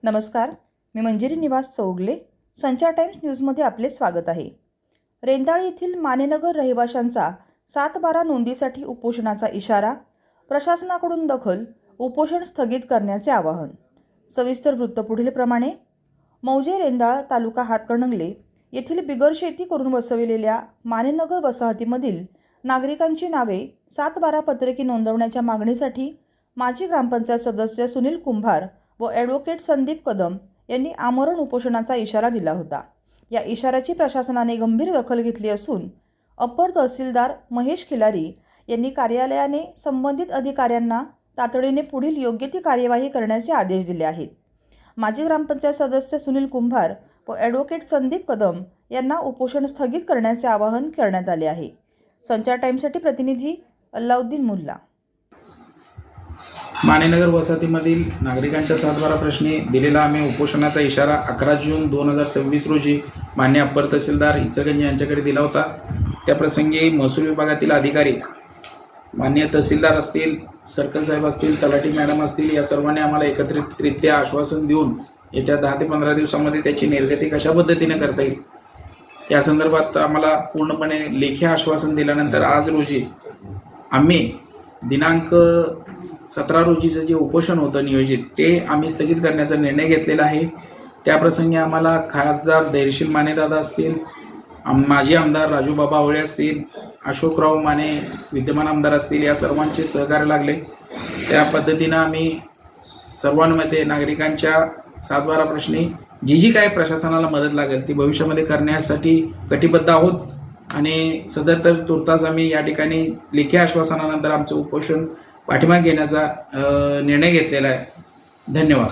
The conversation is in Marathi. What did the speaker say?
नमस्कार, मी मंजिरी निवास चौगले. संचार टाइम्स न्यूजमध्ये आपले स्वागत आहे. रेंदाळे येथील मानेनगर रहिवाशांचा 7/12 नोंदीसाठी उपोषणाचा इशारा, प्रशासनाकडून दखल, उपोषण स्थगित करण्याचे आवाहन. सविस्तर वृत्त पुढीलप्रमाणे. मौजे रेंदाळ तालुका हातकणंगले येथील बिगर शेती करून वसविलेल्या मानेनगर वसाहतीमधील नागरिकांची नावे 7/12 पत्रकी नोंदवण्याच्या मागणीसाठी माजी ग्रामपंचायत सदस्य सुनील कुंभार व ॲडव्होकेट संदीप कदम यांनी आमरण उपोषणाचा इशारा दिला होता. या इशाऱ्याची प्रशासनाने गंभीर दखल घेतली असून अप्पर तहसीलदार महेश खिलारी यांनी कार्यालयाने संबंधित अधिकाऱ्यांना तातडीने पुढील योग्य ती कार्यवाही करण्याचे आदेश दिले आहेत. माजी ग्रामपंचायत सदस्य सुनील कुंभार व ॲडव्होकेट संदीप कदम यांना उपोषण स्थगित करण्याचे आवाहन करण्यात आले आहे. संचार टाइम्ससाठी प्रतिनिधी अल्लाउद्दीन मुल्ला. मानेनगर वसाहतीमधील नागरिकांच्या 7/12 प्रश्नी दिलेला आम्ही उपोषणाचा इशारा 11 जून 2026 रोजी मान्य अप्पर तहसीलदार इचलकरंजी यांच्याकडे दिला होता. त्या प्रसंगी महसूल विभागातील अधिकारी, मान्य तहसीलदार असतील, सर्कल साहेब असतील, तलाठी मॅडम असतील, या सर्वांनी आम्हाला एकत्रितरित्या आश्वासन देऊन येत्या 10 ते 15 दिवसामध्ये त्याची निर्गती कशा पद्धतीने करता येईल या संदर्भात आम्हाला पूर्णपणे लेखी आश्वासन दिल्यानंतर आज रोजी आम्ही दिनांक 17 रोजीचं जे उपोषण होतं नियोजित ते आम्ही स्थगित करण्याचा निर्णय घेतलेला आहे. त्याप्रसंगी आम्हाला खासदार धैर्यशील मानेदादा असतील, माजी आमदार राजूबाबा आवळे असतील, अशोकराव माने विद्यमान आमदार असतील, या सर्वांचे सहकार्य लागले. त्या पद्धतीनं आम्ही सर्वांमध्ये नागरिकांच्या 7/12 प्रश्नी जी काय प्रशासनाला मदत लागेल ती भविष्यामध्ये करण्यासाठी कटिबद्ध आहोत आणि सदर तर तुर्तास आम्ही या ठिकाणी लेखी आश्वासनानंतर आमचं उपोषण पाठिंबा घेण्याचा निर्णय घेतलेला आहे. धन्यवाद.